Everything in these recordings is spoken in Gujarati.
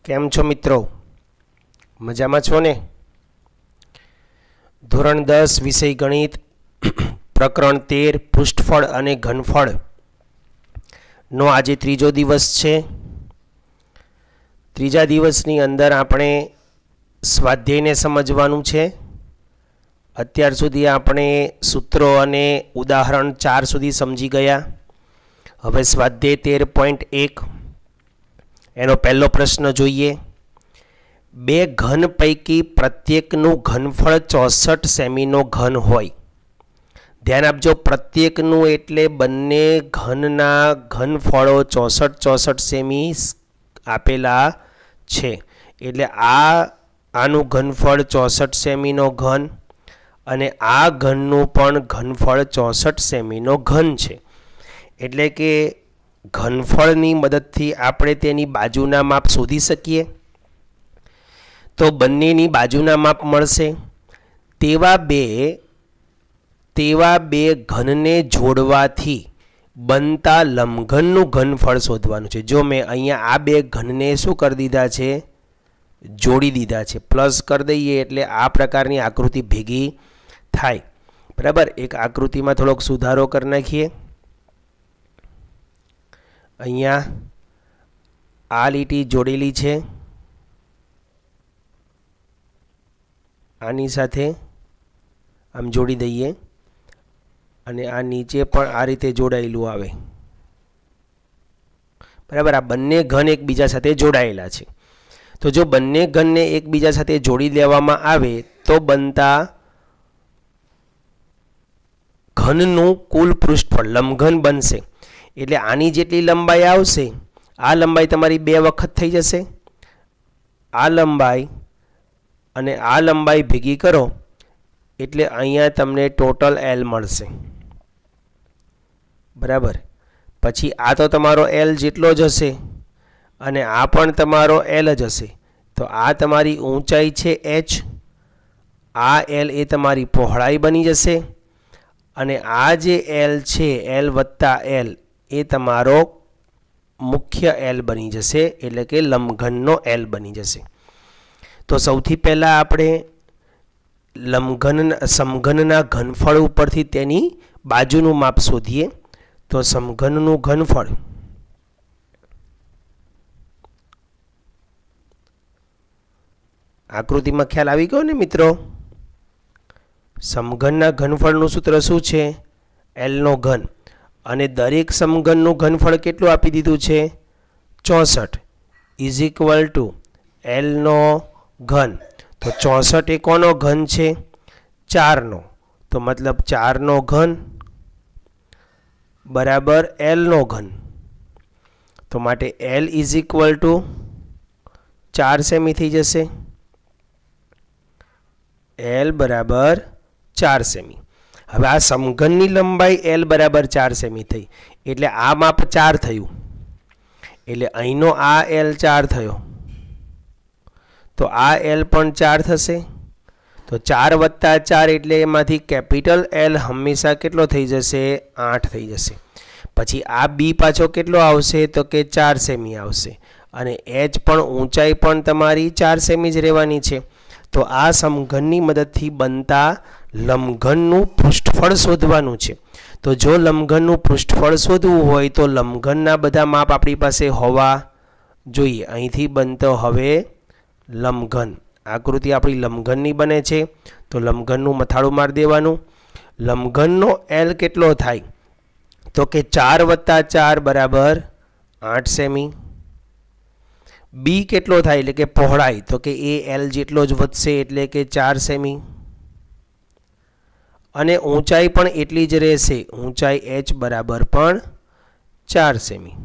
કેમ છો મિત્રો? મજામાં છો ને? ધોરણ 10 વિષય ગણિત પ્રકરણ 13 પૃષ્ઠફળ અને ઘનફળ નો આજે ત્રીજો દિવસ છે. ત્રીજા દિવસની અંદર આપણે સ્વાધ્યાયને સમજવાનું છે. અત્યાર સુધી આપણે સૂત્રો અને ઉદાહરણ 4 સુધી સમજી ગયા. હવે સ્વાધ્યાય 13.1 એનો પહેલો પ્રશ્ન જોઈએ. બે ઘન પૈકી પ્રત્યેકનું ઘનફળ 64 સેમીનો ઘન હોય. ધ્યાન આપજો, પ્રત્યેકનું એટલે બંને ઘનના ઘનફળો 64 સેમી આપેલા છે. એટલે આનું ઘનફળ 64 સેમીનો ઘન અને આ ઘનનું પણ ઘનફળ 64 સેમીનો ઘન છે. એટલે કે ઘનફળની મદદથી આપણે તેની બાજુના માપ શોધી શકીએ. તો બંનેની બાજુના માપ મળશે. તેવા બે ઘનને જોડવાથી બનતા લંબઘનનું ઘનફળ શોધવાનું છે. જો મેં અહીંયા આ બે ઘનને શું કરી દીધા છે? જોડી દીધા છે. પ્લસ કરી દઈએ એટલે આ પ્રકારની આકૃતિ ભેગી થાય. બરાબર. એક આકૃતિમાં થોડોક સુધારો કરી નાખીએ. અહીંયા આ લીટી જોડેલી છે આની સાથે, આમ જોડી દઈએ અને આ નીચે પણ આ રીતે જોડાયેલું આવે. બરાબર. આ બંને ઘન એકબીજા સાથે જોડાયેલા છે. તો જો બંને ઘનને એકબીજા સાથે જોડી દેવામાં આવે તો બનતા ઘનનું કુલ પૃષ્ઠફળ લંબઘન બનશે. એટલે આની જેટલી લંબાઈ આવશે, આ લંબાઈ તમારી 2 વખત થઈ જશે. આ લંબાઈ અને આ લંબાઈ ભેગી કરો એટલે અહીંયા તમને ટોટલ L મળશે. બરાબર. પછી આ તો તમારો L જેટલો જ હશે અને આ પણ તમારો L જ હશે. તો આ તમારી ઊંચાઈ છે h, આ L એ તમારી પહોળાઈ બની જશે અને આ જે L છે L વત્તા L એ તમારો મુખ્ય L બની જશે. એટલે કે લંબઘનનો L બની જશે. તો સૌથી પહેલાં આપણે સમઘનના ઘનફળ ઉપરથી તેની બાજુનું માપ શોધીએ. તો સમઘનનું ઘનફળ આકૃતિમાં ખ્યાલ આવી ગયો ને મિત્રો? સમઘનના ઘનફળનું સૂત્ર શું છે? L નો ઘન. અને દરેક સમઘનનું ઘનફળ કેટલું આપી દીધું છે? 64 ઇઝ ઇક્વલ ટુ L નો ઘન. તો 64 એ કોનો ઘન છે? 4નો. તો મતલબ 4નો ઘન બરાબર L નો ઘન. તો માટે L is equal two 4 semi થઈ જશે. L બરાબર 4 સેમી. હવે આ સમઘનની લંબાઈ L બરાબર 4 સેમી થઈ એટલે આ માપ 4 થયું. એટલે અહીંનો આ L 4 થયો તો આ L પણ 4 થશે. તો 4 વત્તા 4 એટલે એમાંથી કેપિટલ L હંમેશા કેટલો થઈ જશે? 8 થઈ જશે. પછી આ B પાછો કેટલો આવશે? તો કે 4 સેમી આવશે અને h પણ ઊંચાઈ પણ તમારી 4 સેમી જ રહેવાની છે. તો આ સમઘનની મદદથી બનતા લંબઘનનું પૃષ્ઠફળ શોધવાનું છે. તો જો લંબઘનનું પૃષ્ઠફળ શોધવું હોય તો લંબઘનના બધા માપ આપણી પાસે હોવા જોઈએ. અહીંથી બનતો હવે લંબઘન. આકૃતિ આપણી લંબઘનની બને છે તો લંબઘનનું મથાળું મારી દેવાનું. લંબઘનનો L કેટલો થાય? તો કે 4 વત્તા 4 બરાબર 8 સેમી. B કેટલો થાય? એટલે કે પહોળાઈ. તો કે એ L જેટલો જ વધશે એટલે કે 4 સેમી. અને ઊંચાઈ પણ એટલી જ રહેશે. ઊંચાઈ h બરાબર પણ 4 સેમી.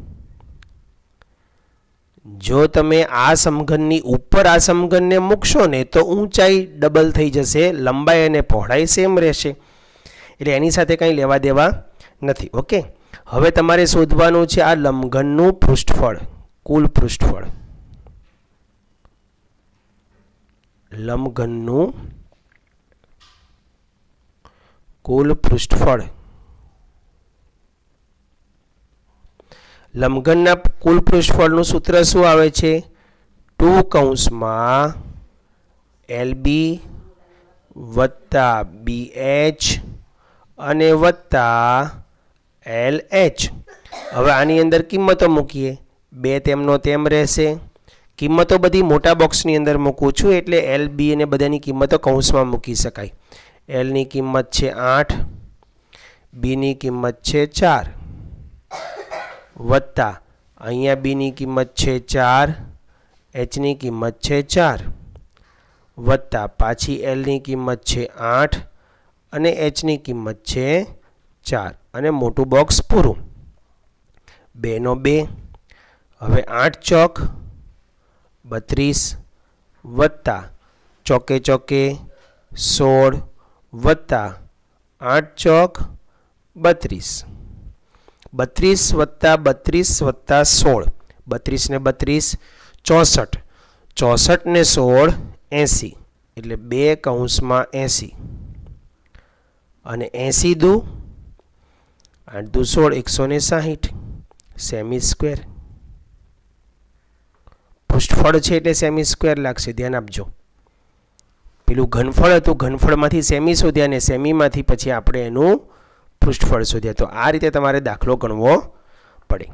જો તમે આ સમઘનની ઉપર આ સમઘનને મૂકશો ને તો ઊંચાઈ ડબલ થઈ જશે, લંબાઈ અને પહોળાઈ સેમ રહેશે. એટલે એની સાથે કંઈ લેવા દેવા નથી. ઓકે. હવે તમારે શોધવાનું છે આ લંબઘનનું પૃષ્ઠફળ, કુલ પૃષ્ઠફળ. લંબઘનનું કુલ પૃષ્ઠફળ. લંબઘનના કુલ પૃષ્ઠફળનું સૂત્ર શું આવે છે? 2 2 કૌંસમાં LB વત્તા BH અને વત્તા LH. હવે આની અંદર કિંમતો મૂકીએ. 2 તેમનો તેમ રહેશે. કિંમતો બધી મોટા બોક્સની અંદર મૂકું છું એટલે LB અને બધાની કિંમતો કૌંસમાં મૂકી શકાય. L ની કિંમત છે 8, B ની કિંમત છે 4 વત્તા અહીંયા B ની કિંમત છે 4, H ની કિંમત છે 4 વત્તા પાછી L ની કિંમત છે 8 અને H ની કિંમત છે 4 અને મોટું બોક્સ પૂરું. 2 નો 2. હવે 8 ચોક 32 વત્તા ચોકે ચોકે 16 વત્તા 8 ચોક 32. 32 વત્તા 32 વત્તા 16. 32 ને 32 64. 64 ને 16 80 એટલે 2 કૌંસમાં 80 અને 80 દુ 8 દુ 16 160 સેમી સ્ક્વેર. પૃષ્ઠફળ છે એટલે સેમી સ્ક્વેર લાગશે. ધ્યાન આપજો. પેલું ઘનફળ હતું, ઘનફળમાંથી સેમી શોધ્યા અને સેમીમાંથી પછી આપણે એનું પૃષ્ઠફળ શોધ્યા. તો આ રીતે તમારે દાખલો ગણવો પડે.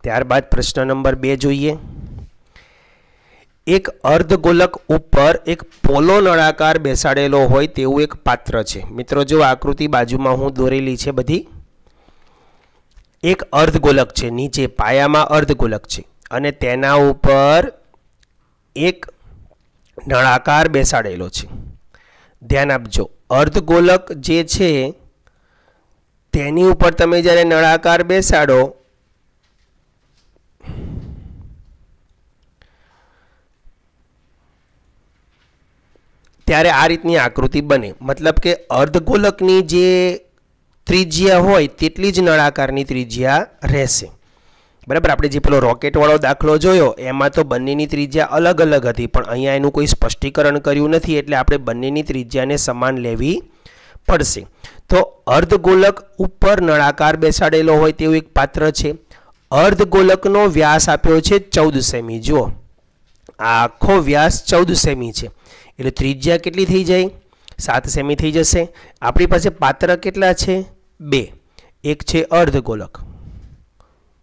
ત્યારબાદ પ્રશ્ન નંબર 2 જોઈએ. એક અર્ધગોલક ઉપર એક પોલો નળાકાર બેસાડેલો હોય તેવું એક પાત્ર છે. મિત્રો જો આકૃતિ બાજુમાં હું દોરેલી છે બધી. એક અર્ધગોલક છે, નીચે પાયામાં અર્ધગોલક છે અને તેના ઉપર એક નળાકાર બેસાડેલો છે. ધ્યાન આપજો. અર્ધગોલક જે છે તેની ઉપર તમે જ્યારે નળાકાર બેસાડો ત્યારે આ રીતની આકૃતિ બને. મતલબ કે અર્ધગોલકની જે ત્રિજ્યા હોય તેટલી જ નળાકારની ત્રિજ્યા રહેશે. બરાબર. આપણે જે પેલો રોકેટવાળો દાખલો જોયો એમાં તો બંનેની ત્રિજ્યા અલગ અલગ હતી, પણ અહીંયા એનું કોઈ સ્પષ્ટીકરણ કર્યું નથી એટલે આપણે બંનેની ત્રિજ્યાને સમાન લેવી પડશે. તો અર્ધગોલક ઉપર નળાકાર બેસાડેલો હોય તેવું એક પાત્ર છે. અર્ધગોલકનો વ્યાસ આપ્યો છે 14 સેમી. જુઓ આ આખો વ્યાસ 14 સેમી છે એટલે ત્રિજ્યા કેટલી થઈ જાય? 7 સેમી થઈ જશે. આપણી પાસે પાત્ર કેટલા છે? 2. એક છે અર્ધગોલક.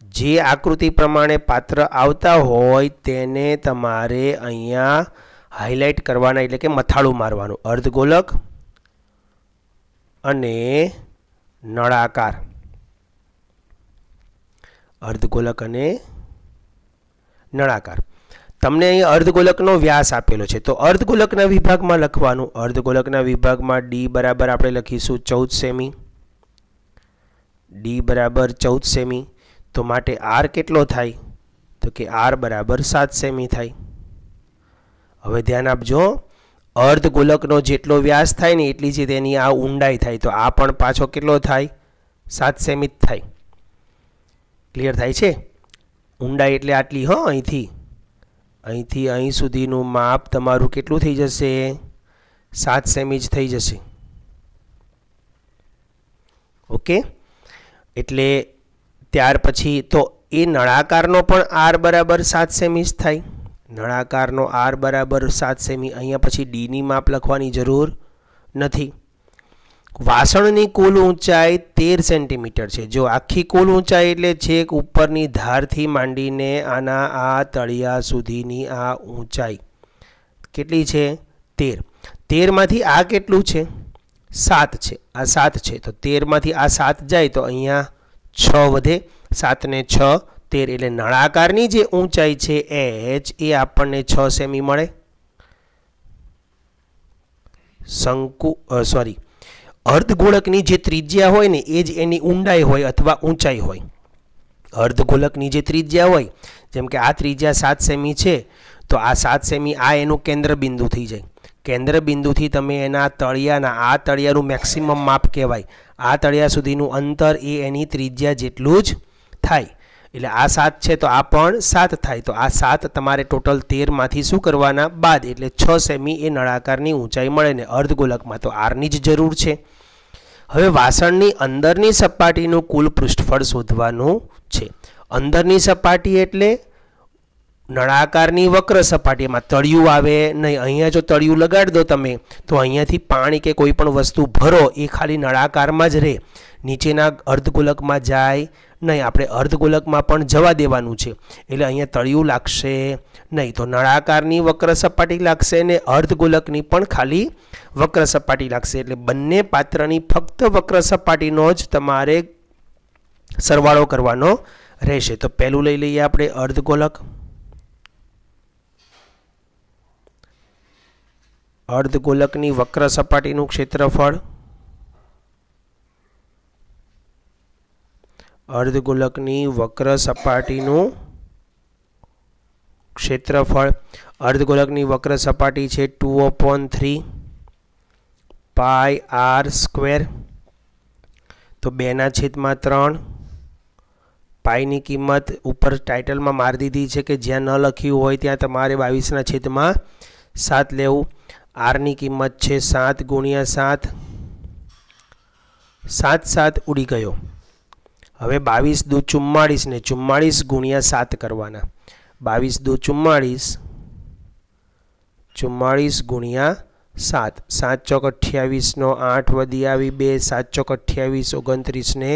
જે આકૃતિ પ્રમાણે પાત્ર આવતા હોય તેને તમારે અહીંયા હાઇલાઇટ કરવાના એટલે કે મથાળું મારવાનું. અર્ધગોલક અને નળાકાર. અર્ધગોલક અને નળાકાર. તમને અહીં અર્ધગોલકનો વ્યાસ આપેલો છે તો અર્ધગોલકના વિભાગમાં લખવાનું. અર્ધગોલકના વિભાગમાં D બરાબર આપણે લખીશું 14 સેમી. D બરાબર 14 સેમી. તો માટે R કેટલો થાય? તો કે R બરાબર 7 સેમી થાય. હવે ધ્યાન આપજો. અર્ધગોલકનો જેટલો વ્યાસ થાય ને એટલી જ તેની આ ઊંડાઈ થાય. તો આ પણ પાછો કેટલો થાય? 7 સેમી જ થાય. ક્લિયર થાય છે? ઊંડાઈ એટલે આટલી. અહીંથી અહીં સુધીનું માપ તમારું કેટલું થઈ જશે? 7 સેમી જ થઈ જશે. ઓકે. એટલે ત્યાર પછી તો એ નળાકારનો પણ R બરાબર 7 સેમી જ થાય. નળાકારનો R બરાબર 7 સેમી. અહીંયા પછી D ની માપ લખવાની જરૂર નથી. વાસણની કુલ ઊંચાઈ 13 સેન્ટીમીટર છે. જો આખી કુલ ઊંચાઈ એટલે છેક ઉપરની ધારથી માંડીને આના આ તળિયા સુધીની આ ઊંચાઈ કેટલી છે? 13. 13 માંથી આ કેટલું છે? 7 છે. આ 7 છે તો 13 માંથી આ 7 જાય તો અહીંયા 6 વધે. 7 ને 6 13 એટલે નળાકારની જે ઊંચાઈ છે H એ આપણને 6 સેમી મળે. અર્ધગોળકની જે ત્રિજ્યા હોય ને એ જ એની ઊંડાઈ હોય અથવા ઊંચાઈ હોય. અર્ધગોળકની જે ત્રિજ્યા હોય જેમ કે આ ત્રિજ્યા 7 સેમી છે તો આ 7 સેમી આ એનું કેન્દ્ર બિંદુ થઈ જાય. કેન્દ્ર બિંદુથી તમે એના તળિયાના આ તળિયાનું મેક્સિમમ માપ કહેવાય. આ તળિયા સુધીનું અંતર એ એની ત્રિજ્યા જેટલું જ થાય. એટલે આ 7 છે તો આ પણ 7 થાય. તો આ 7 તમારે ટોટલ 13 માંથી શું કરવાના? બાદ. એટલે 6 સેમી એ નળાકારની ઊંચાઈ મળે ને અર્ધગોલકમાં તો આરની જ જરૂર છે. હવે વાસણની અંદરની સપાટીનું કુલ પૃષ્ઠફળ શોધવાનું છે. અંદરની સપાટી એટલે નળાકારની વક્ર સપાટીમાં તળિયું આવે નહીં. અહીંયા જો તળિયું લગાડી દો તમે તો અહીંયાથી પાણી કે કોઈ પણ વસ્તુ ભરો એ ખાલી નળાકારમાં જ રહે, નીચેના અર્ધગોલકમાં જાય નહીં. આપણે અર્ધગોલકમાં પણ જવા દેવાનું છે એટલે અહીંયા તળિયું લાગશે નહીં. તો નળાકારની વક્ર સપાટી લાગશે ને અર્ધગોલકની પણ ખાલી વક્ર સપાટી લાગશે. એટલે બંને પાત્રની ફક્ત વક્ર સપાટીનો જ તમારે સરવાળો કરવાનો રહેશે. તો પહેલું લઈ લઈએ આપણે અર્ધગોલક. અર્ધગોલકની વક્ર સપાટીનું ક્ષેત્રફળ, અર્ધગોલકની વક્ર સપાટીનું ક્ષેત્રફળ. અર્ધગોલકની વક્ર સપાટી છે 2/3 પાઈ આર સ્ક્વેર. તો 2/3 પાઈની કિંમત ઉપર ટાઇટલમાં મારી દીધી છે કે જ્યાં ન લખ્યું હોય ત્યાં તમારે 22/7 લેવું. આરની કિંમત છે 7 × 7, 7 ઉડી ગયો. હવે 22 દુ 44 ને 44 × 7 કરવાના. 22 દુ 44, 44 × 7, 7 ચોક 28 નો 8 વધી આવી 2, 7 ચોક 28, 29 ને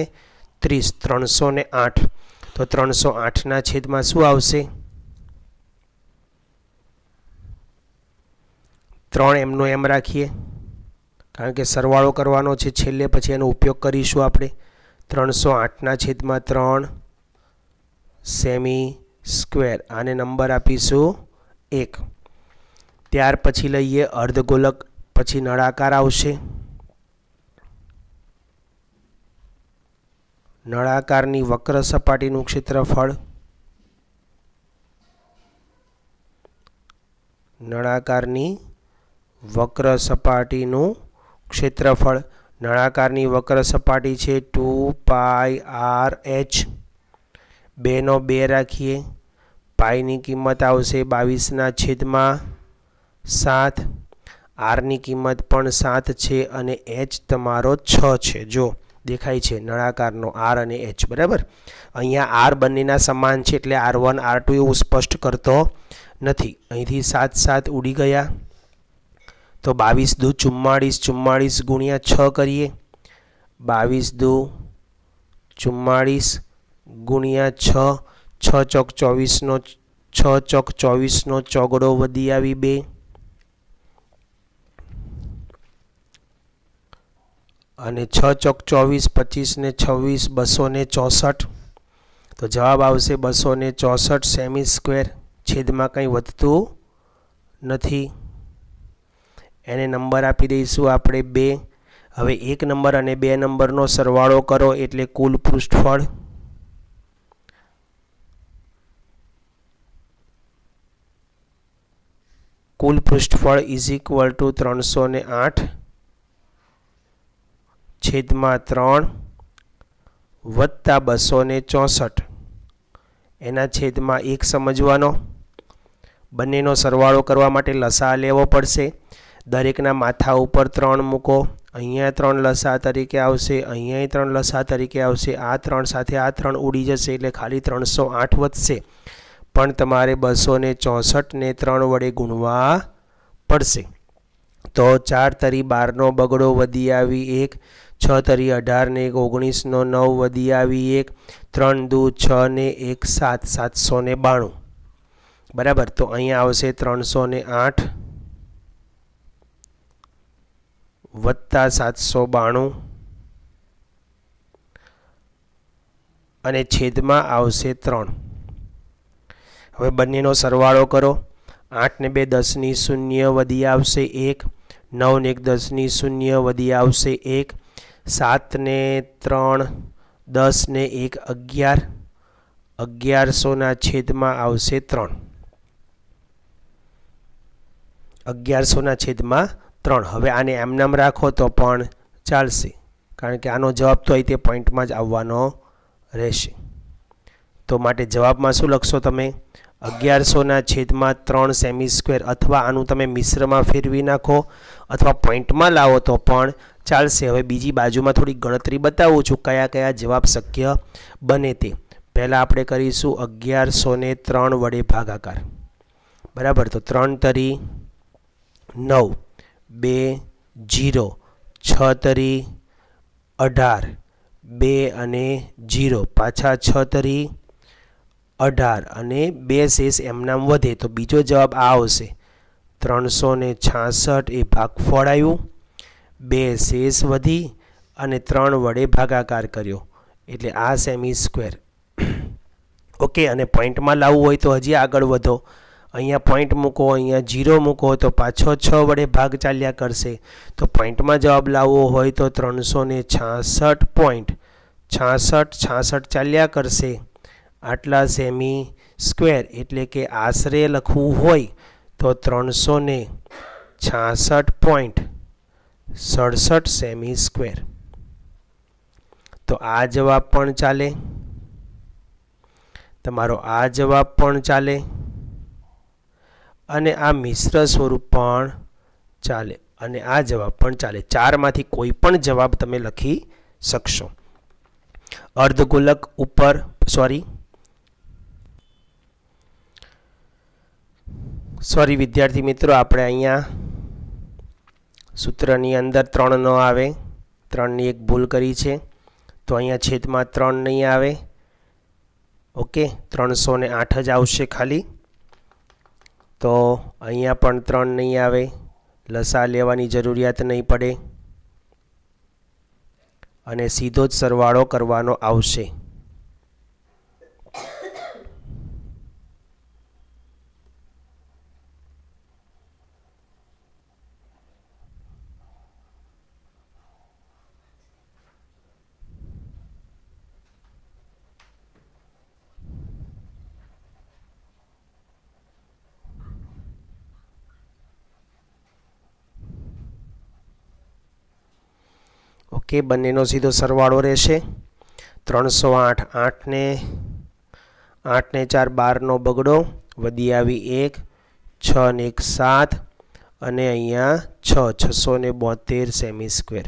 30, 308. તો 308 ના છેદમાં શું આવશે? 3 એમનો એમ રાખીએ કારણ કે સરવાળો કરવાનો છે છેલ્લે, પછી એનો ઉપયોગ કરીશું આપણે. 308 ના છેદમાં 3 સેમી સ્ક્વેર. આને નંબર આપીશું 1. ત્યાર પછી લઈએ અર્ધગોલક, પછી નળાકાર આવશે. નળાકારની વક્ર સપાટીનું ક્ષેત્રફળ, નળાકારની વક્ર સપાટીનું ક્ષેત્રફળ. નળાકારની વક્ર સપાટી છે 2 પાઈ આર એચ. 2 નો 2 રાખીએ. પાઈની કિંમત આવશે 22/7. આરની કિંમત પણ 7 છે અને એચ તમારો 6 છે. જો દેખાય છે નળાકારનો આર અને એચ, બરાબર. અહીંયા આર બંનેના સમાન છે એટલે R1 R2 એવું સ્પષ્ટ કરતો નથી. અહીંથી 7 ઉડી ગયા. તો 22 દુ 44, 44 × 6 કરીએ. 22 દુ 44 × 6, 6 ચોક 24 નો 6 ચોક 24 નો ચોગડો વધી આવી 2, અને 6 ચોક 24, 25 ને 26, 264. તો જવાબ આવશે 264 સેમી સ્ક્વેર. છેદમાં કંઈ વધતું નથી, એને નંબર આપી દઈશું આપણે 2. હવે 1 નંબર અને 2 નંબરનો સરવાળો કરો એટલે કુલ પૃષ્ઠફળ. કુલ પૃષ્ઠફળ = 308 છેદમાં 3 વત્તા 264. એના છેદમાં 1 સમજવાનો. બંનેનો સરવાળો કરવા માટે લસા લેવો પડશે. દરેકના માથા ઉપર 3 મૂકો. અહીંયા 3 લસા તરીકે આવશે, અહીંયા 3 લસા તરીકે આવશે. આ 3 સાથે આ 3 ઉડી જશે એટલે ખાલી 308 વધશે. પણ તમારે 264 ને 3 વડે ગુણવા પડશે. તો 4 તરી 12 નો બગડો વધી આવી 1, 6 તરી 18 ને 19 નો 9 વધી આવી 1, 3 દુ 6 ને 1 7, 792. બરાબર. તો અહીંયા આવશે 308 વત્તા 792 અને છેદમાં આવશે 3. હવે બંનેનો સરવાળો કરો. 8 ને 2 10 ની 0 વધી આવશે 1, 9 ને 1 10 ની 0 વધી આવશે 1, 7 ને 3 10 ને 1 11, 1100 ના છેદમાં આવશે 3. 1100 ના છેદમાં 3. હવે આને એમનામ રાખો તો પણ ચાલશે કારણ કે આનો જવાબ તો અહીં તે પોઈન્ટમાં જ આવવાનો રહેશે. તો માટે જવાબમાં શું લખશો તમે? 1100 ના છેદમાં 3 સેમી સ્ક્વેર, અથવા આનું તમે મિશ્રમાં ફેરવી નાખો અથવા પોઈન્ટમાં લાવો તો પણ ચાલશે. હવે બીજી બાજુમાં થોડી ગણતરી બતાવું છું કયા કયા જવાબ શક્ય બને તે. પહેલાં આપણે કરીશું 1103 વડે ભાગાકાર. બરાબર, તો 3 તરી 9, 2 0, 6 તરી 18, 2 અને 0, પાછા 6 તરી 18 અને 2 શેષ એમનામ વધે તો બીજો જવાબ આ આવશે 366 એ ભાગફળ આવ્યું. 2 શેષ વધી અને 3 વડે ભાગાકાર કર્યો એટલે આ સેમી સ્ક્વેર. ઓકે, અને પોઈન્ટમાં લાવવું હોય તો હજી આગળ વધો. અહીંયા પોઈન્ટ મૂકો, અહીંયા 0 મૂકો તો પાછો 6 વડે ભાગ ચાલ્યા કરશે. તો પોઈન્ટમાં જવાબ લાવવો હોય તો 366.66 ચાલ્યા કરશે આટલા સેમી સ્ક્વેર. એટલે કે આશરે લખવું હોય તો 366.67 સેમી સ્ક્વેર. તો આ જવાબ પણ ચાલે, તમારો આ જવાબ પણ ચાલે અને આ મિશ્ર સ્વરૂપ પણ ચાલે અને આ જવાબ પણ ચાલે. 4 માંથી કોઈ પણ જવાબ તમે લખી શકશો. અર્ધગોલક ઉપર સોરી વિદ્યાર્થી મિત્રો, આપણે અહીંયા સૂત્રની અંદર 3 ન આવે, 3ની એક ભૂલ કરી છે તો અહીંયા છેદમાં 3 નહીં આવે. ઓકે, 308 જ આવશે ખાલી. તો અહીંયા પણ 3 નહીં આવે, લસા લેવાની જરૂરિયાત નહીં પડે અને સીધો જ સરવાળો કરવાનો આવશે. ઓકે, બંનેનો સીધો સરવાળો રહેશે. 308, 8 ને 4 12નો બગડો, વધી આવી 1, 6 ને 1 7 અને અહીંયા 672 સેમી સ્ક્વેર.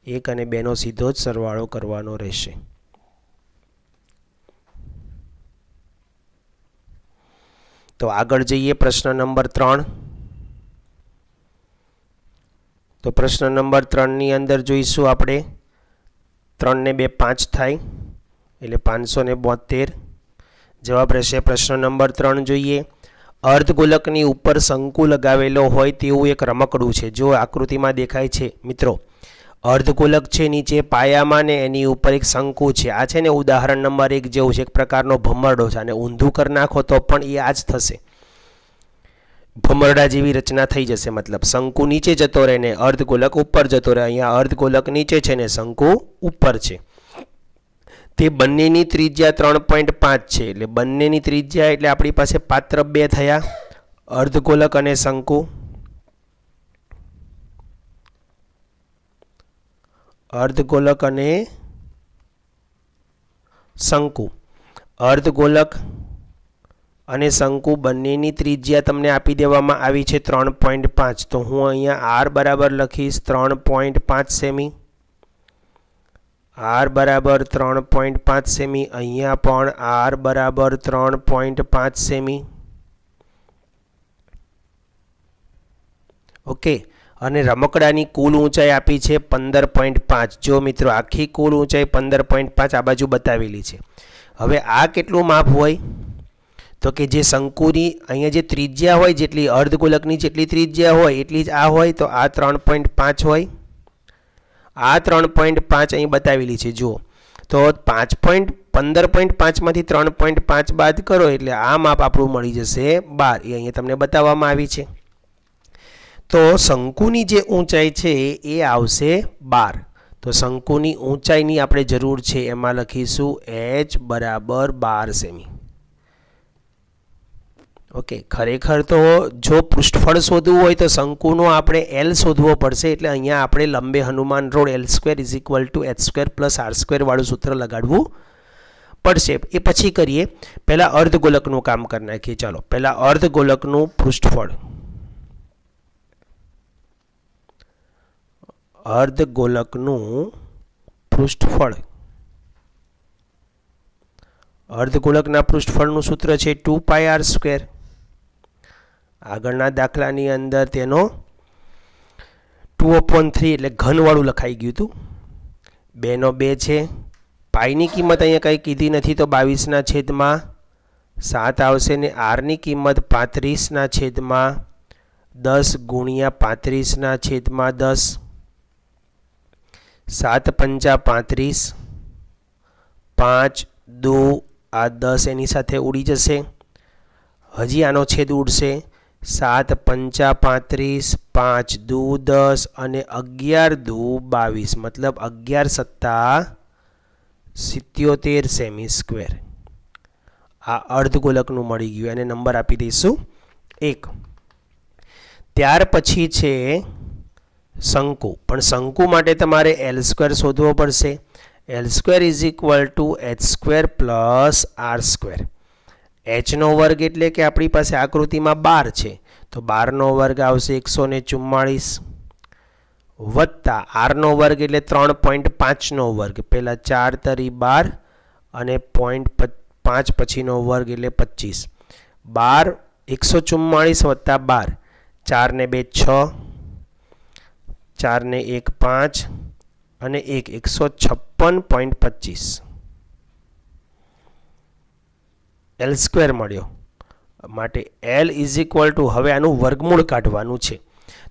1 અને 2નો સીધો જ સરવાળો કરવાનો રહેશે. તો આગળ જઈએ પ્રશ્ન નંબર 3. તો પ્રશ્ન નંબર 3ની અંદર જોઈશું આપણે 3 ને 2 5 થાય એટલે 572 જવાબ રહેશે. પ્રશ્ન નંબર 3 જોઈએ. અર્ધગોલકની ઉપર શંકુ લગાવેલો હોય તેવું એક રમકડું છે. જો આકૃતિમાં દેખાય છે મિત્રો, અર્ધગોલક છે, નીચે પાયામાં ને એની ઉપર એક શંકુ છે. આ છે ને ઉદાહરણ નંબર 1 જેવું છે, એક પ્રકારનો ભમરડો છે. અને ઊંધું કરી નાખો તો પણ એ આ જ થશે, ભમરડા જેવી રચના થઈ જશે. મતલબ શંકુ નીચે જતો રહે ને અર્ધગોલક ઉપર જતો રહે. અહીંયા અર્ધગોલક નીચે છે ને શંકુ ઉપર છે. તે બંનેની ત્રિજ્યા 3.5 છે. એટલે બંનેની ત્રિજ્યા એટલે આપણી પાસે પાત્ર 2 થયા, અર્ધગોલક અને શંકુ. અર્ધગોલક અને શંકુ. અર્ધગોલક અને શંકુ બંનેની ત્રિજ્યા તમને આપી દેવામાં આવી છે 3.5. તો હું અહીંયા r બરાબર લખીશ 3.5 સેમી. r બરાબર 3.5 સેમી. અહીંયા પણ r બરાબર 3.5 સેમી. ઓકે, અને રમકડાની કુલ ઊંચાઈ આપી છે 15.5. જો મિત્રો આખી કુલ ઊંચાઈ 15.5 આ બાજુ બતાવેલી છે. હવે આ કેટલું માપ હોય તો કે જે શંકુની અહીંયા જે ત્રિજ્યા હોય, જેટલી અર્ધગોલકની જેટલી ત્રિજ્યા હોય એટલી જ આ હોય. તો આ 3.5 હોય, આ 3.5 અહીં બતાવેલી છે. જુઓ તો 15.5 માંથી 3.5 બાદ કરો એટલે આ માપ આપણું મળી જશે 12. એ અહીંયા તમને બતાવવામાં આવી છે. તો શંકુની જે ઊંચાઈ છે એ આવશે 12. તો શંકુની ઊંચાઈની આપણે જરૂર છે, એમાં લખીશું h બરાબર 12 સેમી. ઓકે, ખરેખર તો જો પૃષ્ઠફળ શોધવું હોય તો શંકુનો આપણે L શોધવો પડશે. એટલે અહીંયા આપણે લંબે Hanuman road L² = h² + r² વાળું સૂત્ર લગાડવું પડશે. એ પછી કરીએ. પહેલાં અર્ધગોલકનું કામ કરી નાખીએ. ચાલો પહેલાં અર્ધગોલકનું પૃષ્ઠફળ. અર્ધગોલકનું પૃષ્ઠફળ અર્ધગોલકના પૃષ્ઠફળનું સૂત્ર છે 2πr². આગળના દાખલાની અંદર તેનો 2/3 એટલે ઘનવાળું લખાઈ ગયું હતું. 2 નો 2 છે. પાઈની કિંમત અહીંયા કંઈ કીધી નથી તો 22/7 આવશે ને આરની કિંમત 35/10 ગુણ્યા 35/10. 7 પંચા 35, 5 2 આ 10 એની સાથે ઉડી જશે. હજી આનો છેદ ઉડશે. 7 પંચા 35, 5 2 10 અને 11 2 22 મતલબ 11 સત્તા 77 સેમી સ્ક્વેર. આ અર્ધગોલકનું મળી ગયું. એને નંબર આપી દઈશું 1. ત્યાર પછી છે શંકુ. પણ શંકુ માટે તમારે L² શોધવો પડશે. L² = h² plus r². h નો વર્ગ એટલે કે આપણી પાસે આકૃતિમાં 12 છે તો 12 નો વર્ગ આવશે 144 વત્તા r નો વર્ગ એટલે 3.5 નો વર્ગ. પહેલા 4 તરી 12 અને 0.5 પછીનો વર્ગ એટલે 25. 12 144 વત્તા 12, 4 ને 2 6, 4 ને 1 5 અને 1 156.25 L² મળ્યો. માટે L = હવે આનું વર્ગમૂળ કાઢવાનું છે.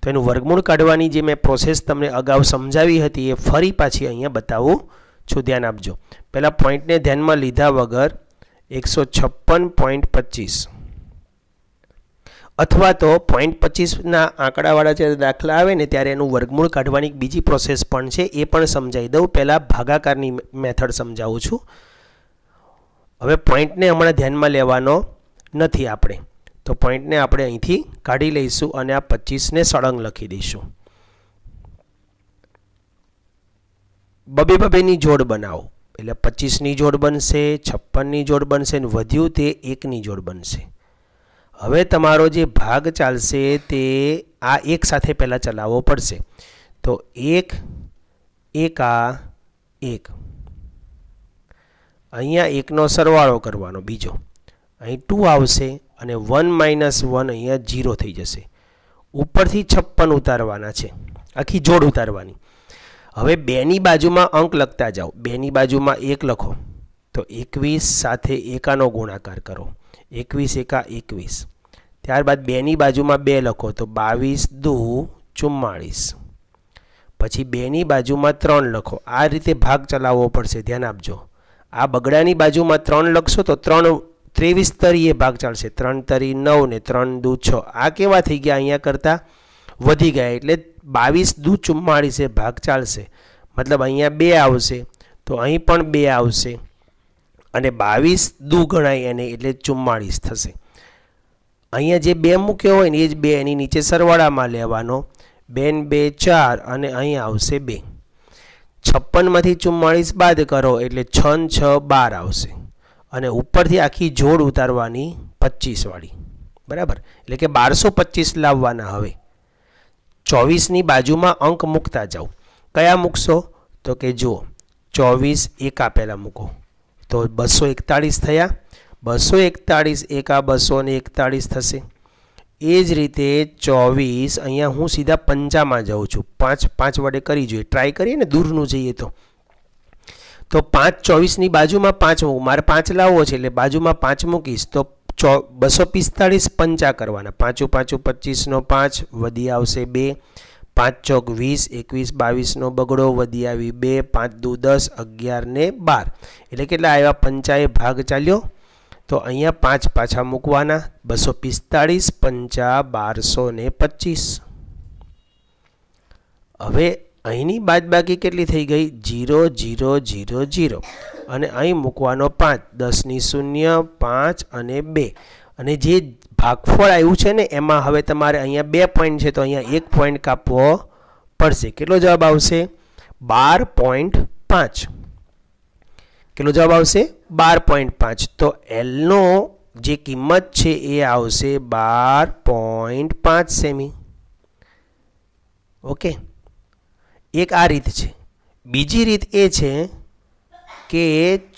તો એનું વર્ગમૂળ કાઢવાની જે મેં પ્રોસેસ તમને અગાઉ સમજાવી હતી એ ફરી પાછી અહીંયા બતાવું છું. ધ્યાન આપજો. પહેલાં પોઈન્ટને ધ્યાનમાં લીધા વગર 156.25 અથવા તો 0.25ના આંકડાવાળા જ્યારે દાખલા આવે ને ત્યારે એનું વર્ગમૂળ કાઢવાની બીજી પ્રોસેસ પણ છે, એ પણ સમજાવી દઉં. પહેલાં ભાગાકારની મેથડ સમજાવું છું. હવે પોઈન્ટને હમણાં ધ્યાનમાં લેવાનો નથી આપણે, તો પોઈન્ટને આપણે અહીંથી કાઢી લઈશું અને આ 25ને સળંગ લખી દઈશું. બબેની જોડ બનાવો એટલે 25ની જોડ બનશે, 56ની જોડ બનશે અને વધ્યું તે 1ની જોડ બનશે. હવે તમારો જે ભાગ ચાલશે તે આ એક સાથે પહેલાં ચલાવવો પડશે. તો 1 1 1 અહીંયા 1નો સરવાળો કરવાનો. બીજો અહીં 2 આવશે અને 1 - 1 અહીંયા 0 થઈ જશે. ઉપરથી 56 ઉતારવાના છે, આખી જોડ ઉતારવાની. હવે 2ની બાજુમાં અંક લખતા જાઓ. 2ની બાજુમાં 1 લખો તો 21 સાથે એકાનો ગુણાકાર કરો. 21 × 21. ત્યારબાદ 2ની બાજુમાં 2 લખો તો 22 2 44. પછી 2ની બાજુમાં 3 લખો. આ રીતે ભાગ ચલાવવો પડશે. ધ્યાન આપજો. આ બગડાની બાજુમાં 3 લખશો તો 23 તરીએ ભાગ ચાલશે. 3 તરી 9 ને 3 દુ 6. આ કેવા થઈ ગયા? અહીંયા કરતાં વધી ગયા એટલે 22 દુ 44 ભાગ ચાલશે. મતલબ અહીંયા 2 આવશે તો અહીં પણ 2 આવશે અને 22 દુ ગણાય એને એટલે 44 થશે. અહીંયા જે 2 મૂક્યો હોય ને એ જ 2 એની નીચે સરવાળામાં લેવાનો. 2 ને 2 4 અને અહીં આવશે 2. 56માંથી 44 બાદ કરો એટલે 6 ને 6 12 આવશે અને ઉપરથી આખી જોડ ઉતારવાની 25 વાળી. બરાબર, એટલે કે 1225 લાવવાના. હવે 24ની બાજુમાં અંક મૂકતા જાઓ. કયા મૂકશો? તો કે જુઓ 24 1 પહેલાં મૂકો તો 241 થયા. 241 1 241 થશે. એ જ રીતે 24 અહીંયા હું સીધા પંચામાં જાઉં છું. 5 વડે કરી જોઈએ, ટ્રાય કરીએ ને દૂરનું જઈએ તો 5 24ની બાજુમાં 5 મૂકું. મારે 5 લાવવો છે એટલે બાજુમાં 5 મૂકીશ તો 245 પંચા કરવાના. 5 5 25નો 5 વધી આવશે 2. 5 ચોક 20 21 22નો બગડો વધી આવી 2. 5 દુ 10 11 ને 12 એટલે કેટલા આવ્યા? 50 ભાગ ચાલ્યો તો અહીંયા 5 પાછા મૂકવાના. 245 પંચા 1225. હવે અહીંની બાદબાકી કેટલી થઈ ગઈ? 0 0 0 0 અને અહીં મૂકવાનો 5. 10ની 0 5 અને 2 અને જે ભાગફળ આવ્યું છે ને એમાં હવે તમારે અહીંયા 2 પોઈન્ટ છે તો અહીંયા 1 પોઈન્ટ કાપવો પડશે. કેટલો જવાબ આવશે? 12.5. કેટલો જવાબ આવશે? 12.5. તો Lનો જે કિંમત છે એ આવશે 12.5 સેમી. ઓકે, એક આ રીત છે. બીજી રીત એ છે કે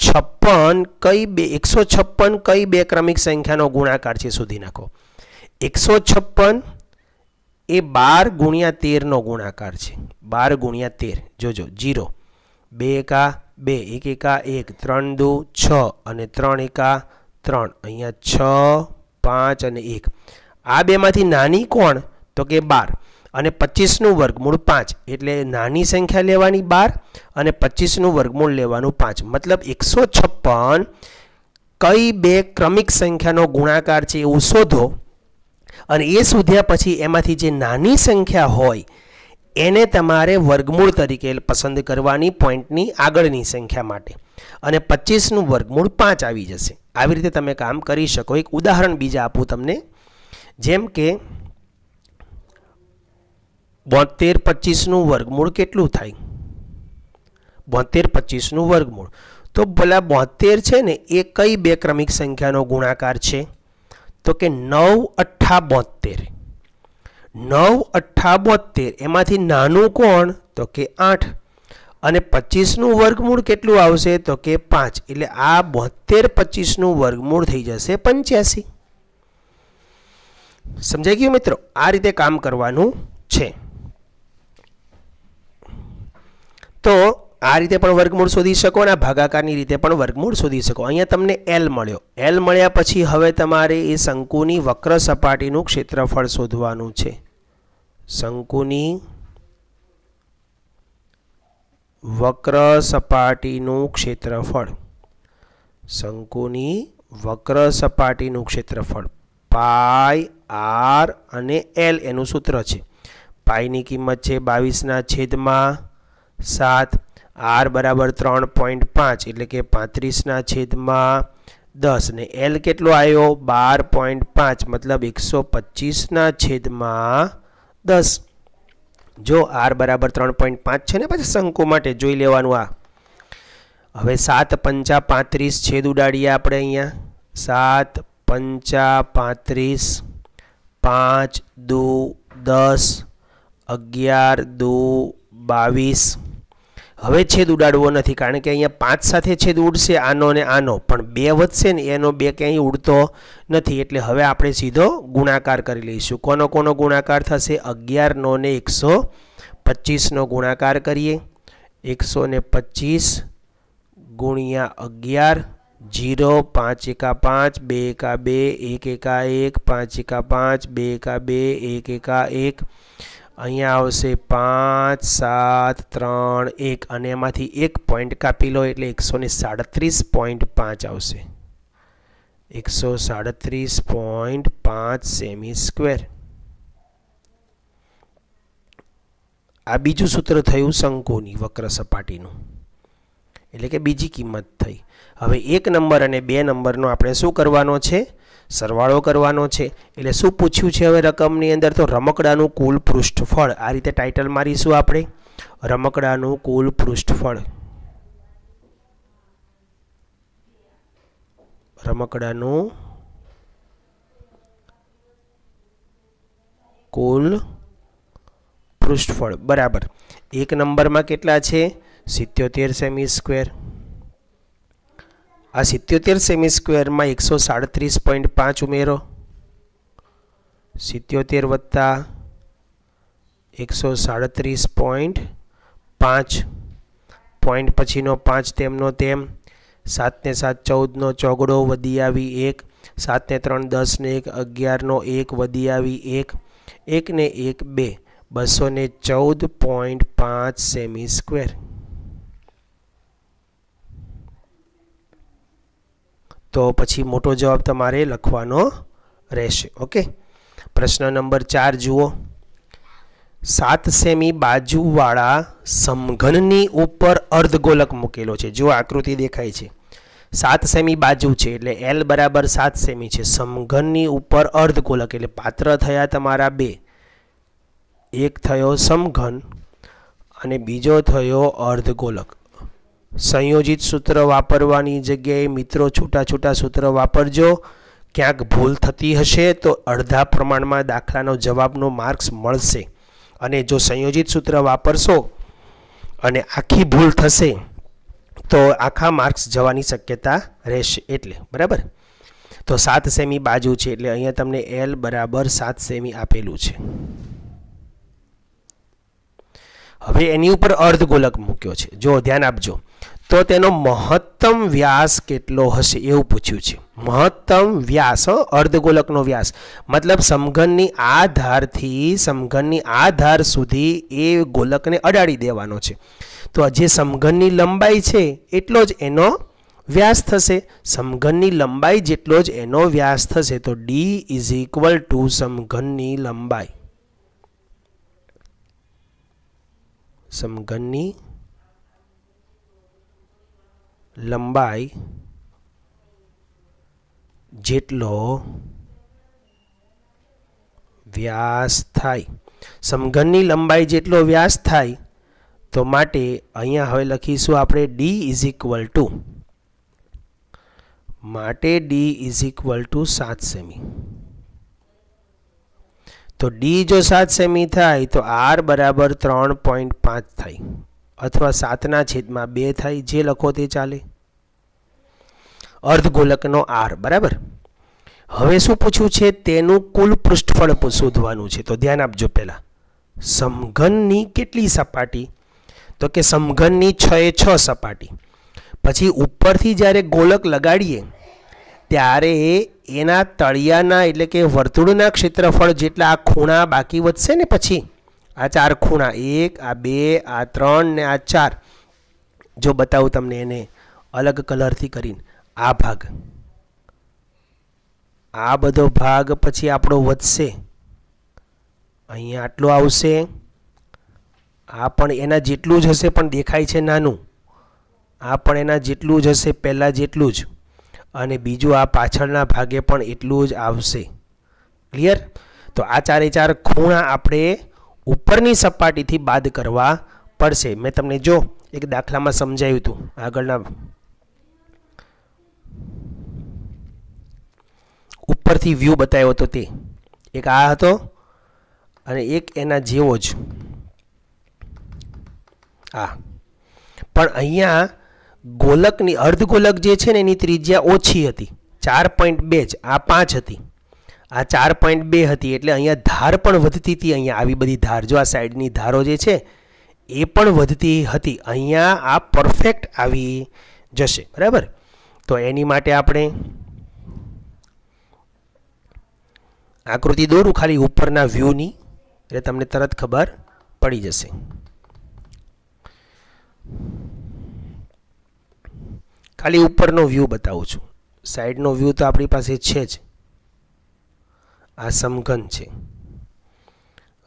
56 કઈ બે 156 કઈ બે ક્રમિક સંખ્યાનો ગુણાકાર છે શોધી નાખો. 156 એ 12 ગુણ્યા 13 નો ગુણાકાર છે. 12 ગુણ્યા 13 જોજો 0 2 એકા 2 1 એકા 1 3 દુ 6 અને 3 એકા 3 અહીંયા 6 5 અને 1 આ બેમાંથી નાની કોણ તો કે 12 અને 25 નું વર્ગમૂળ 5 એટલે નાની સંખ્યા લેવાની 12 અને 25 નું વર્ગમૂળ લેવાનું 5 મતલબ 156 કઈ બે ક્રમિક સંખ્યાનો ગુણાકાર છે એવું શોધો અને એ શોધ્યા પછી એમાંથી જે નાની સંખ્યા હોય એને તમારે વર્ગમૂળ તરીકે પસંદ કરવાની પોઈન્ટની આગળની સંખ્યા માટે અને 25 નું વર્ગમૂળ 5 આવી જશે. આવી રીતે તમે કામ કરી શકો. એક ઉદાહરણ બીજા આપું તમને. જેમ કે 72 25 નું વર્ગમૂળ કેટલું થાય? 72 25 નું વર્ગમૂળ તો ભલા 72 છે ને એ કઈ બે ક્રમિક સંખ્યાનો ગુણાકાર છે તો કે 9 8 72. 9 8 72 એમાંથી નાનું કોણ તો કે 8 અને 25 નું વર્ગમૂળ કેટલું આવશે તો કે 5 એટલે આ 72 25 નું વર્ગમૂળ થઈ જશે 85. સમજાઈ ગયું મિત્રો? આ રીતે કામ કરવાનું છે. તો આ રીતે પણ વર્ગમૂળ શોધી શકો અને ભાગાકારની રીતે પણ વર્ગમૂળ શોધી શકો. અહીંયા તમને L મળ્યો. L મળ્યા પછી હવે તમારે એ શંકુની વક્ર સપાટીનું ક્ષેત્રફળ શોધવાનું છે. શંકુની વક્ર સપાટીનું ક્ષેત્રફળ. શંકુની વક્ર સપાટીનું ક્ષેત્રફળ પાઈ r અને L એનું સૂત્ર છે. પાઈની કિંમત છે 22/7 r બરાબર 3.5 એટલે કે 35/10 ને L કેટલો આવ્યો 12.5 મતલબ 125/10. જો r બરાબર 3.5 છે ને પછી શંકુ માટે જોઈ લેવાનું. આ હવે 7 5 35 છેદ ઉડાડીએ આપણે અહીંયા 7 5 35 5 દુ 10 11 દુ 22. હવે છેદ ઉડાડવો નથી કારણ કે અહીંયા 5 સાથે છેદ ઉડશે આનો ને આનો પણ 2 વધશે ને એનો 2 ક્યાંય ઉડતો નથી એટલે હવે આપણે સીધો ગુણાકાર કરી લઈશું. કોનો કોનો ગુણાકાર થશે 11 નો ને 125 નો ગુણાકાર કરીએ. 125 ગુણ્યા 11 0 5 એકા 5 2 એકા 2 1 એકા 1 5 એકા 5 2 એકા 2 1 એકા 1 અહીંયા આવશે 5 7 3 1 અને એમાંથી 1 પોઈન્ટ કાપી લો એટલે 137.5 આવશે. 137.5 સેમી સ્ક્વેર. આ બીજું સૂત્ર થયું શંકુની વક્ર સપાટીનું એટલે કે બીજી કિંમત થઈ. હવે 1 નંબર અને 2 નંબરનો આપણે શું કરવાનો છે? સરવાળો કરવાનો છે. એટલે શું પૂછ્યું છે હવે રકમની અંદર તો રમકડાનું કુલ પૃષ્ઠફળ. આ રીતે ટાઇટલ મારીશું આપણે રમકડાનું કુલ પૃષ્ઠફળ. રમકડાનું કુલ પૃષ્ઠફળ બરાબર 1 નંબરમાં કેટલા છે 77 સેમી સ્ક્વેર. આ 77 સેમી સ્ક્વેરમાં 137.5 ઉમેરો. 77 વત્તા 137.5 પોઈન્ટ પછીનો 5 તેમનો તેમ 7 ને 7 14 નો ચોગડો વધી આવી 1 7 ને 3 10 ને 1 11 નો 1 વધી આવી 1 1 ને 1 2 214.5 સેમી સ્ક્વેર. તો પછી મોટો જવાબ તમારે લખવાનો રહેશે. ઓકે. પ્રશ્ન નંબર 4 જુઓ. 7 સેમી બાજુવાળા સમઘનની ઉપર અર્ધગોલક મૂકેલો છે. જો આકૃતિ દેખાય છે 7 સેમી બાજુ છે એટલે L બરાબર 7 સેમી છે. સમઘનની ઉપર અર્ધગોલક એટલે પાત્ર થયા તમારા 2. એક થયો સમઘન અને બીજો થયો અર્ધગોલક. સંયોજિત સૂત્ર વાપરવાની જગ્યાએ મિત્રો છૂટા છૂટા સૂત્ર વાપરજો. ક્યાંક ભૂલ થતી હશે તો અડધા પ્રમાણમાં દાખલાનો જવાબનો માર્ક્સ મળશે અને જો સંયોજિત સૂત્ર વાપરશો અને આખી ભૂલ થશે તો આખા માર્ક્સ જવાની શક્યતા રહેશે એટલે બરાબર. તો 7 સેમી બાજુ છે એટલે અહીંયા તમને L બરાબર 7 સેમી આપેલું છે. હવે એની ઉપર અર્ધગોલક મૂક્યો છે. જો ધ્યાન આપજો, તો તેનો મહત્તમ વ્યાસ કેટલો હશે એવું પૂછ્યું છે. મહત્તમ વ્યાસ, અર્ધગોલકનો વ્યાસ મતલબ સમઘનની આ ધારથી સમઘનની આ ધાર સુધી એ ગોલકને અડાડી દેવાનો છે. તો જે સમઘનની લંબાઈ છે એટલો જ એનો વ્યાસ થશે. સમઘનની લંબાઈ જેટલો જ એનો વ્યાસ થશે. તો D = સમઘનની લંબાઈ. સમઘનની લંબાઈ જેટલો વ્યાસ થાય. સમઘનની લંબાઈ જેટલો વ્યાસ થાય તો માટે અહીંયા હવે લખીશું આપણે D = 7 સેમી. તો D જો 7 સેમી થાય તો R બરાબર 3.5 થાય અથવા 7/2 થાય, જે લખો તે ચાલે. અર્ધગોલકનો R બરાબર. હવે શું પૂછ્યું છે? તેનું કુલ પૃષ્ઠફળ શોધવાનું છે. તો ધ્યાન આપજો. પહેલા સમઘનની કેટલી સપાટી? તો કે સમઘનની 6 એ 6 સપાટી. પછી ઉપરથી જ્યારે ગોલક લગાડીએ ત્યારે એના તળિયાના એટલે કે વર્તુળના ક્ષેત્રફળ જેટલા આ ખૂણા બાકી વધશે ને, પછી આ 4 ખૂણા 1 આ 2 આ 3 ને આ 4, જો બતાવું તમને એને અલગ કલરથી કરીને, આ ભાગ, આ બધો ભાગ પછી આપણો વધશે. અહીંયા આટલો આવશે. આ પણ એના જેટલું જ હશે પણ દેખાય છે નાનું. આ પણ એના જેટલું જ હશે, પહેલાં જેટલું જ. અને બીજું આ પાછળના ભાગે પણ એટલું જ આવશે. ક્લિયર? તો આ 4 એ 4 ખૂણા આપણે ઉપરની સપાટીથી બાદ કરવા પડશે. મેં તમને જો એક દાખલામાં સમજાવ્યું હતું આગળના, ઉપરથી વ્યૂ બતાવ્યો હતો તે એક આ હતો અને એક એના જેવો જ આ. પણ અહીંયા ગોલકની અર્ધગોલક જે છે ને એની ત્રિજ્યા ઓછી હતી, 4.2 જ, આ 5 હતી, આ 4.2 હતી. એટલે અહીંયા ધાર પણ વધતી હતી. અહીંયા આવી બધી ધાર, જો આ સાઈડની ધારો જે છે એ પણ વધતી હતી. અહીંયા આ પરફેક્ટ આવી જશે બરાબર. તો એની માટે આપણે આકૃતિ દોરું ખાલી ઉપરના વ્યૂની, એટલે તમને તરત ખબર પડી જશે. ખાલી ઉપરનો વ્યૂ બતાવું છું, સાઈડનો વ્યૂ તો આપણી પાસે છે જ. આ સમઘન છે.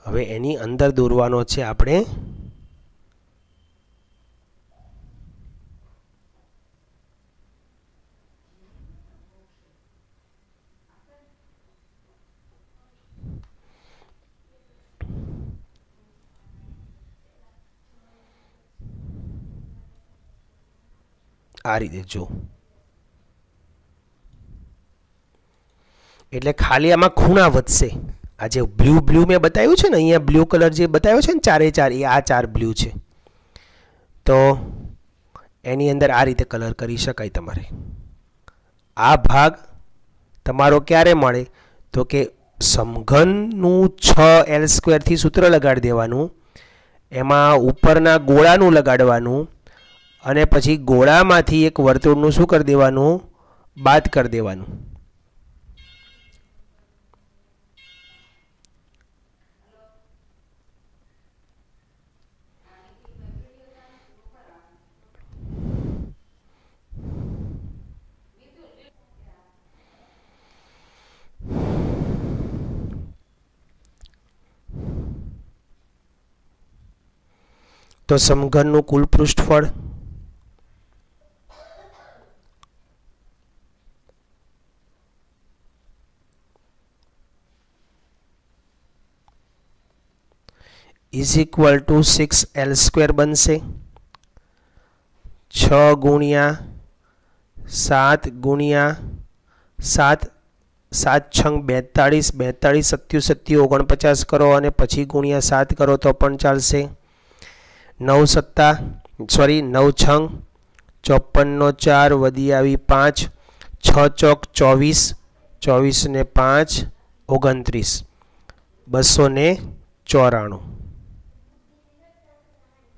હવે એની અંદર દોરવાનો છે આપણે આ રીતે. જો એટલે ખાલી આમાં ખૂણા વધશે. આ જે બ્લુ મેં બતાવ્યું છે ને, અહીંયા બ્લુ કલર જે બતાવ્યો છે ને 4 એ 4, એ આ 4 બ્લુ છે. તો એની અંદર આ રીતે કલર કરી શકાય તમારે. આ ભાગ તમારો ક્યારે મળે? તો કે સમઘનનું 6l² થી સૂત્ર લગાડી દેવાનું, એમાં ઉપરના ગોળાનું લગાડવાનું અને પછી ગોળામાંથી એક વર્તુળનું શું કરી દેવાનું? બાદ કરી દેવાનું. તો સમઘનનું કુલ પૃષ્ઠફળ = 6l² બનશે. 6 ગુણ્યા 7 ગુણ્યા 7, 7 × 42, 42 × 7 = 49 કરો અને પછી ગુણ્યા 7 કરો તો પણ ચાલશે. 9 × 6 = 54 નો 4 વધી આવી 5, 6 ચોક 24, 24 ને 5 29, 294,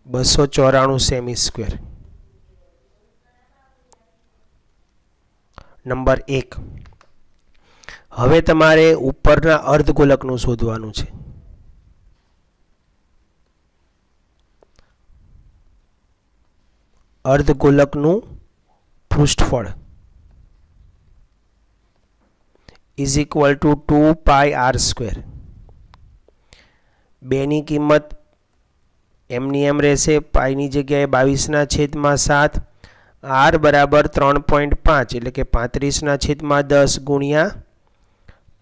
294 સેમી સ્ક્વેર. નંબર 1. હવે તમારે ઉપરના અર્ધગોલકનું શોધવાનું છે. અર્ધગોલકનું પૃષ્ઠફળ is equal to 2 pi r square. બેની કિંમત એમની એમ રહેશે. પાઈની જગ્યાએ 22/7, આર બરાબર 3.5 એટલે કે 35/10 ગુણ્યા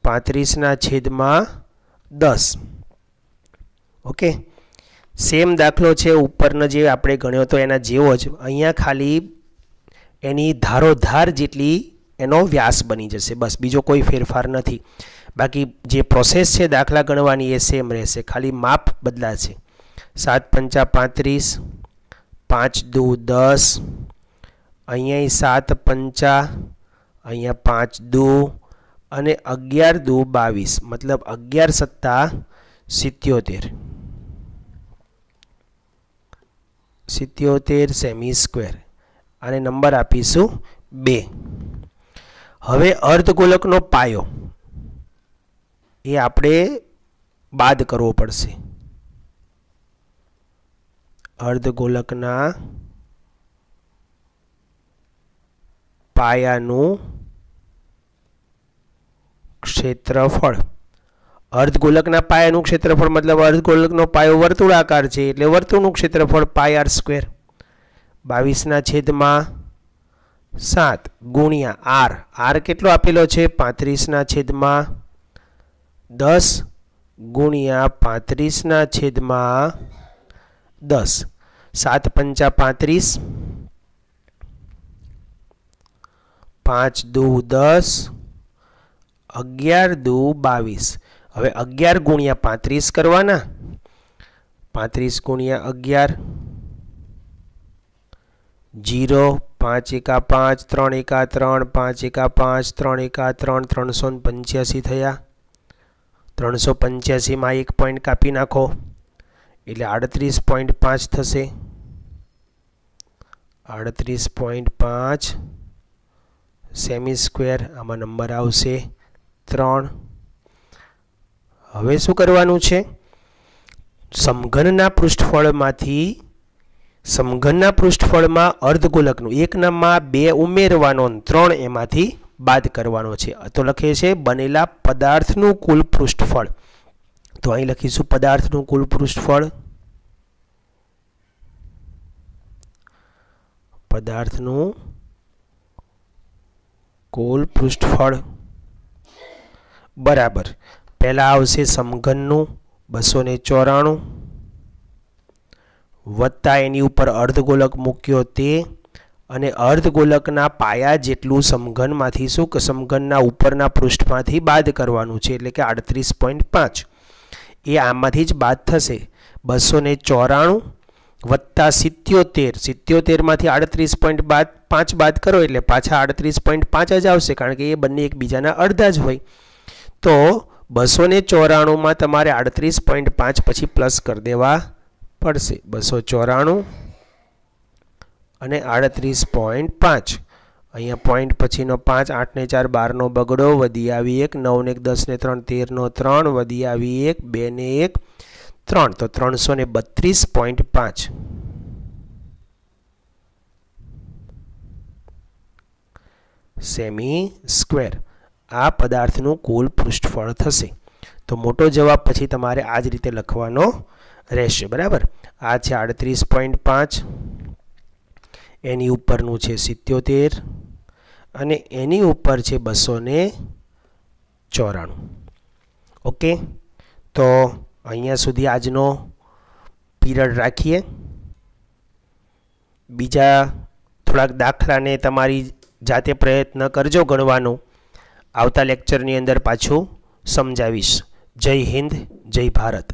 35/10. ઓકે, સેમ દાખલો છે ઉપરનો જે આપણે ગણ્યો હતો એના જેવો જ. અહીંયા ખાલી એની ધારોધાર જેટલી એનો વ્યાસ બની જશે, બસ બીજો કોઈ ફેરફાર નથી. બાકી જે પ્રોસેસ છે દાખલા ગણવાની એ સેમ રહેશે, ખાલી માપ બદલાશે. 7 પંચા 35, 5 દુ 10, અહીંયા 7 પંચા, અહીંયા 5 દુ અને 11 દુ 22, મતલબ 11 સત્તા 77, 77 સેમી સ્ક્વેર. અને નંબર આપીશું 2. હવે અર્ધગોલકનો પાયો એ આપણે બાદ કરવો પડશે. અર્ધગોલકના પાયાનું ક્ષેત્રફળ. અર્ધગોલકના પાયાનું ક્ષેત્રફળ મતલબ અર્ધગોલકનો પાયો વર્તુળાકાર છે એટલે વર્તુળનું ક્ષેત્રફળ પાઈ આર સ્ક્વેર. 22/7 ગુણ્યા આર. આર કેટલો આપેલો છે? 35/10 ગુણ્યા 35/10. 7 પંચા 35, 5 દુ 10, 11 દુ 22. હવે 11 ગુણ્યા 35 કરવાના. 35 ગુણ્યા 11, 0, 5 એકા 5, 3 એકા 3, 5 એકા 5, 3 એકા 3, 385 થયા. 385 માં 1 પોઈન્ટ કાપી નાખો એટલે 38.5 થશે. 38.5 સેમી સ્ક્વેર. આમાં નંબર આવશે 3. હવે શું કરવાનું છે? સમઘનના પૃષ્ઠફળમાં અર્ધગોલકનું 1 માં 2 ઉમેરવાનો, 3 એમાંથી બાદ કરવાનો છે. તો લખે છે બનેલા પદાર્થનું કુલ પૃષ્ઠફળ. તો અહીં લખીશું પદાર્થનું કુલ પૃષ્ઠફળ. પદાર્થનું કુલ પૃષ્ઠફળ બરાબર પહેલા આવશે સમઘનનું 294 વત્તા એની ઉપર અર્ધગોલક મૂક્યો તે અને અર્ધગોલકના પાયા જેટલું સમઘનમાંથી શું કે સમઘનના ઉપરના પૃષ્ઠમાંથી બાદ કરવાનું છે એટલે કે 38.5. એ આમાંથી જ બાદ થશે. 294 વત્તા 77, 77 માંથી 38.5 બાદ કરો એટલે પાછા 38.5 જ આવશે કારણ કે એ બંને એકબીજાના અડધા જ હોય. તો 294 માં તમારે 38.5 પછી પ્લસ કરી દેવા પડશે. 294 અને 38.5. અહીંયા પોઈન્ટ પછીનો 5, 8 ને 4 12 નો બગડો, વધી આવી 1, 9 ને 1 10 ને 3 13 નો 3, વધી આવી 1, 2 ને 1 3, તો 332.5 સેમી સ્ક્વેર આ પદાર્થનું કુલ પૃષ્ઠફળ થશે. તો મોટો જવાબ પછી તમારે આ જ રીતે લખવાનો રહેશે. બરાબર, આ છે 38.5, એની ઉપરનું છે 77 અને એની ઉપર છે 294. ઓકે, તો અહીંયા સુધી આજનો પીરિયડ રાખીએ. બીજા થોડાક દાખલાને તમારી જાતે પ્રયત્ન કરજો ગણવાનું. આવતા લેક્ચરની અંદર પાછું સમજાવીશ. જય હિન્દ, જય ભારત.